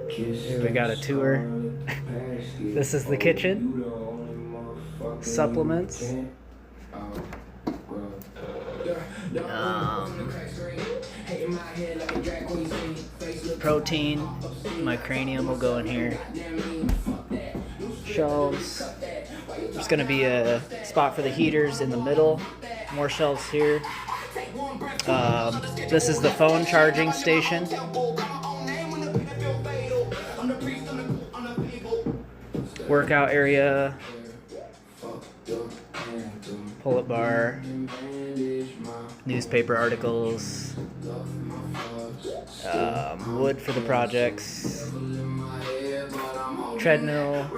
Here we got a tour. This is the kitchen. Supplements. Protein. My cranium will go in here. Shelves. There's going to be a spot for the heaters in the middle. More shelves here. This is the phone charging station. Workout area. Pull-up bar. Newspaper articles. Wood for the projects. Treadmill.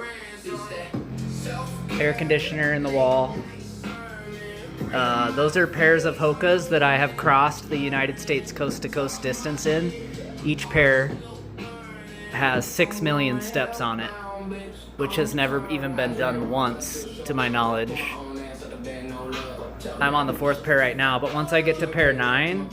Air conditioner in the wall. Those are pairs of hokas that I have crossed the United States coast-to-coast distance in. Each pair has 6 million steps on it, which has never even been done once, to my knowledge. I'm on the 4th pair right now, but once I get to pair 9,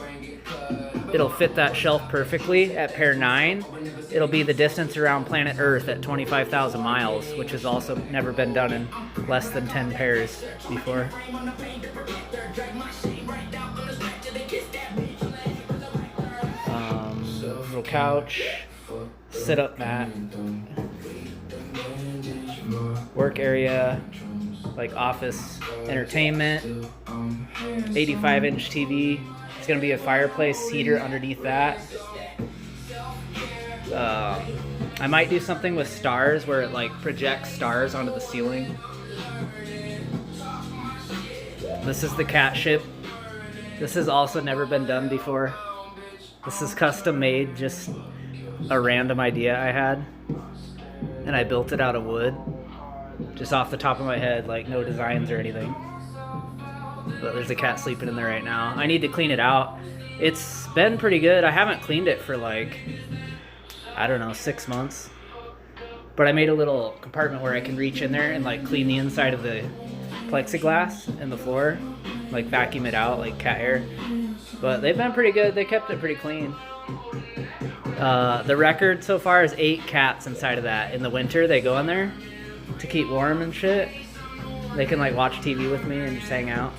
it'll fit that shelf perfectly. At pair 9, it'll be the distance around planet Earth at 25,000 miles, which has also never been done in less than 10 pairs before. Little couch, sit-up mat, work area, like office entertainment, 85-inch TV. It's going to be a fireplace heater underneath that. I might do something with stars where it like projects stars onto the ceiling. This is the cat ship. This has also never been done before. This is custom made, just a random idea I had. And I built it out of wood. Just off the top of my head, like no designs or anything. But there's a cat sleeping in there right now. I need to clean it out. It's been pretty good. I haven't cleaned it for like, I don't know, 6 months. But I made a little compartment where I can reach in there and like clean the inside of the plexiglass and the floor. Like vacuum it out like cat hair. But they've been pretty good. They kept it pretty clean. The record so far is 8 cats inside of that. In the winter, they go in there to keep warm and shit. They can like watch TV with me and just hang out.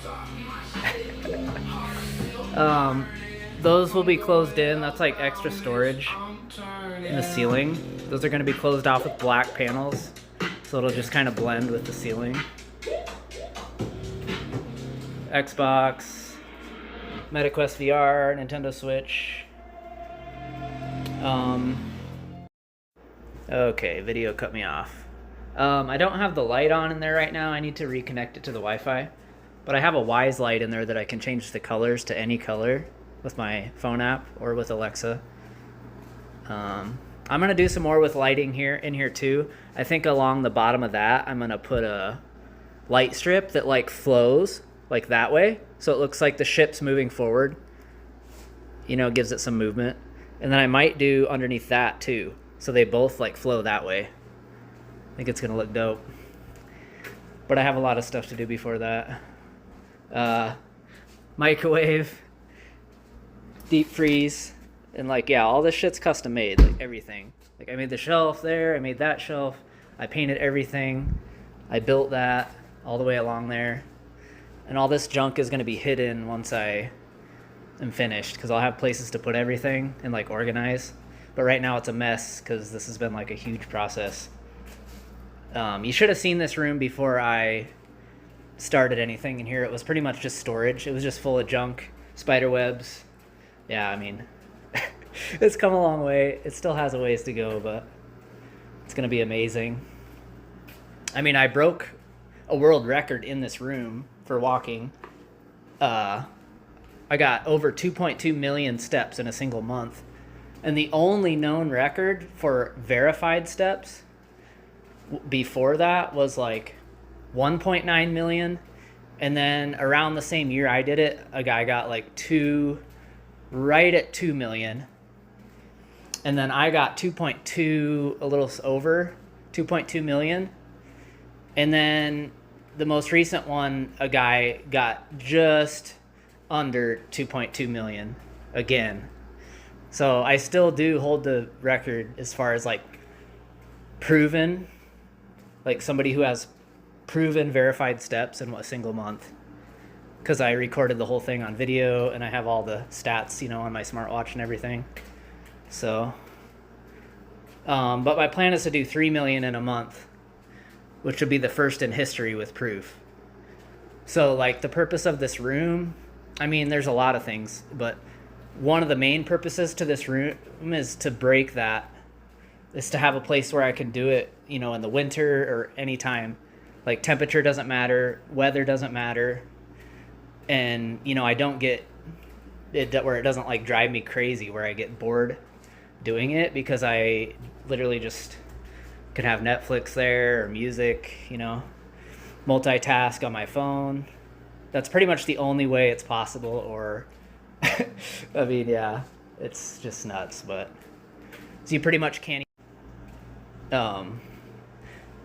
Those will be closed in. That's like extra storage in the ceiling. Those are going to be closed off with black panels, so it'll just kind of blend with the ceiling. Xbox, MetaQuest VR, Nintendo Switch. Okay, video cut me off. I don't have the light on in there right now. I need to reconnect it to the Wi-Fi. But I have a Wise light in there that I can change the colors to any color with my phone app or with Alexa. I'm going to do some more with lighting in here too. I think along the bottom of that, I'm going to put a light strip that like flows like that way. So it looks like the ship's moving forward. You know, gives it some movement. And then I might do underneath that too. So they both like flow that way. I think it's going to look dope. But I have a lot of stuff to do before that. Microwave, deep freeze, and like, yeah, all this shit's custom made, like everything. Like I made the shelf there, I made that shelf, I painted everything, I built that all the way along there. And all this junk is going to be hidden once I am finished, because I'll have places to put everything and like organize. But right now it's a mess because this has been like a huge process. You should have seen this room before I started anything in here. It was pretty much just storage. It was just full of junk, spider webs. Yeah, I mean, it's come a long way. It still has a ways to go, but it's going to be amazing. I mean, I broke a world record in this room for walking. I got over 2.2 million steps in a single month. And the only known record for verified steps before that was like 1.9 million. And then around the same year I did it, a guy got like right at 2 million. And then I got 2.2, a little over 2.2 million. And then the most recent one, a guy got just under 2.2 million again. So I still do hold the record as far as like proven, like somebody who has proven verified steps in a single month. Because I recorded the whole thing on video and I have all the stats, you know, on my smartwatch and everything. So, but my plan is to do 3 million in a month, which would be the first in history with proof. So, like, the purpose of this room, I mean, there's a lot of things, but one of the main purposes to this room is to break that, is to have a place where I can do it, you know, in the winter or anytime. Like, temperature doesn't matter, weather doesn't matter, and, you know, I don't get it where it doesn't, like, drive me crazy, where I get bored doing it, because I literally just can have Netflix there or music, you know, multitask on my phone. That's pretty much the only way it's possible. Or I mean, yeah, it's just nuts. But so you pretty much can't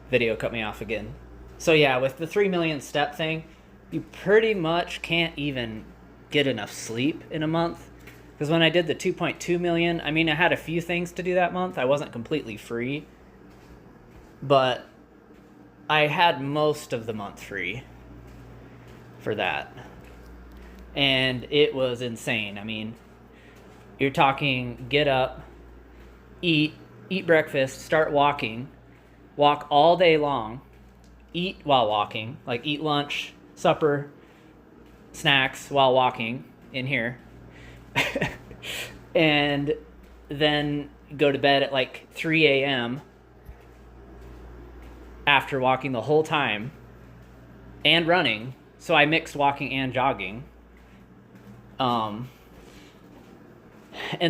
video cut me off again. So yeah, with the 3 million step thing, you pretty much can't even get enough sleep in a month. Because when I did the 2.2 million, I mean, I had a few things to do that month. I wasn't completely free, but I had most of the month free for that. And it was insane. I mean, you're talking get up, eat breakfast, start walking, walk all day long, eat while walking, like eat lunch, supper, snacks while walking in here. And then go to bed at like 3 a.m. after walking the whole time and running. So I mixed walking and jogging. And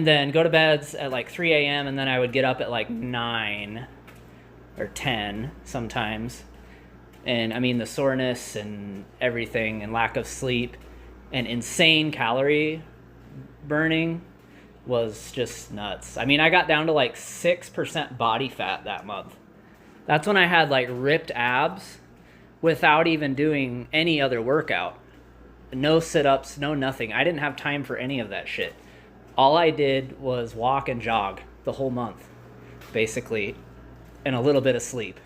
then go to bed at like 3 a.m. and then I would get up at like 9 or 10 sometimes. And I mean, the soreness and everything and lack of sleep and insane calorie burning was just nuts. I mean, I got down to like 6% body fat that month. That's when I had like ripped abs without even doing any other workout. No sit-ups, no nothing. I didn't have time for any of that shit. All I did was walk and jog the whole month, basically, and a little bit of sleep.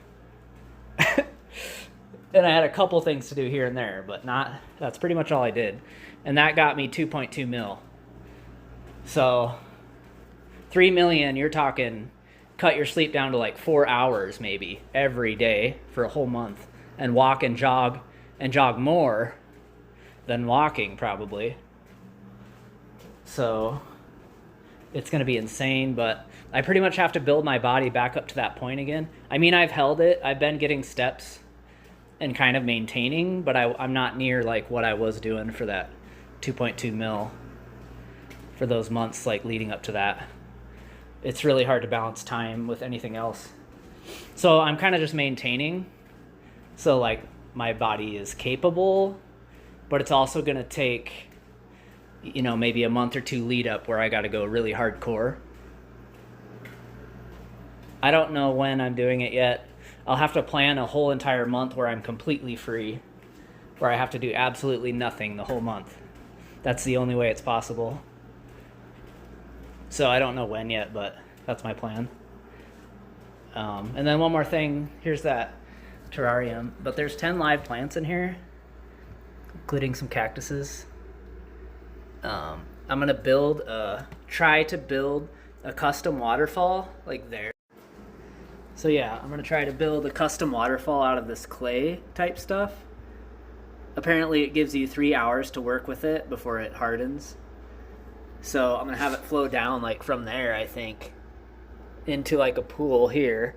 And I had a couple things to do here and there, but that's pretty much all I did. And that got me 2.2 mil. So 3 million, you're talking cut your sleep down to like 4 hours maybe every day for a whole month, and walk and jog more than walking probably. So it's going to be insane, but I pretty much have to build my body back up to that point again. I mean, I've held it. I've been getting steps and kind of maintaining, but I'm not near like what I was doing for that 2.2 mil for those months like leading up to that. It's really hard to balance time with anything else. So I'm kind of just maintaining. So like my body is capable, but it's also going to take, you know, maybe a month or two lead up where I got to go really hardcore. I don't know when I'm doing it yet. I'll have to plan a whole entire month where I'm completely free, where I have to do absolutely nothing the whole month. That's the only way it's possible. So I don't know when yet, but that's my plan. And then one more thing. Here's that terrarium. But there's 10 live plants in here, including some cactuses. I'm going to try to build a custom waterfall like there. So yeah, I'm going to try to build a custom waterfall out of this clay type stuff. Apparently it gives you 3 hours to work with it before it hardens. So I'm going to have it flow down like from there, I think, into like a pool here.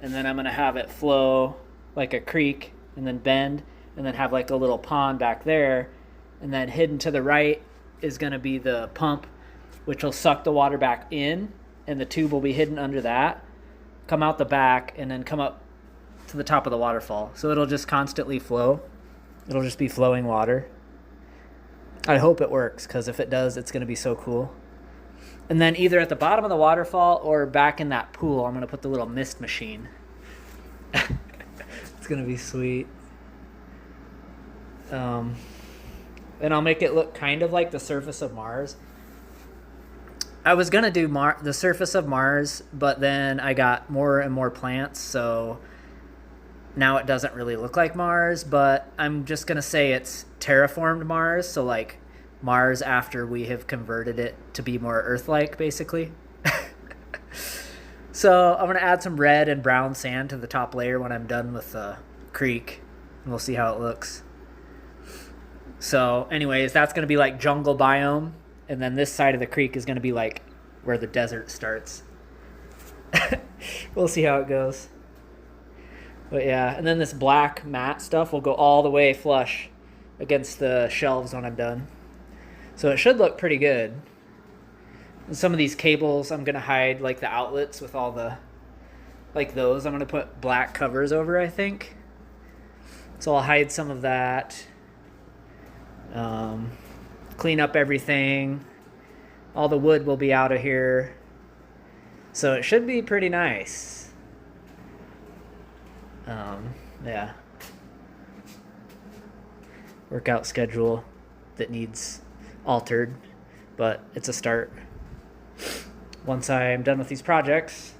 And then I'm going to have it flow like a creek and then bend and then have like a little pond back there. And then hidden to the right is going to be the pump, which will suck the water back in, and the tube will be hidden under that, come out the back, and then come up to the top of the waterfall. So it'll just constantly flow. It'll just be flowing water. I hope it works, because if it does, it's going to be so cool. And then either at the bottom of the waterfall or back in that pool, I'm going to put the little mist machine. It's going to be sweet. And I'll make it look kind of like the surface of Mars. I was gonna do the surface of Mars, but then I got more and more plants, so now it doesn't really look like Mars. But I'm just gonna say it's terraformed Mars, so like Mars after we have converted it to be more Earth-like, basically. So I'm gonna add some red and brown sand to the top layer when I'm done with the creek, and we'll see how it looks. So, anyways, that's gonna be like jungle biome. And then this side of the creek is going to be like where the desert starts. We'll see how it goes. But yeah, and then this black matte stuff will go all the way flush against the shelves when I'm done. So it should look pretty good. And some of these cables, I'm going to hide like the outlets with all the, like those. I'm going to put black covers over, I think. So I'll hide some of that. Clean up everything. All the wood will be out of here. So it should be pretty nice. Yeah. Workout schedule that needs altered, but it's a start. Once I'm done with these projects,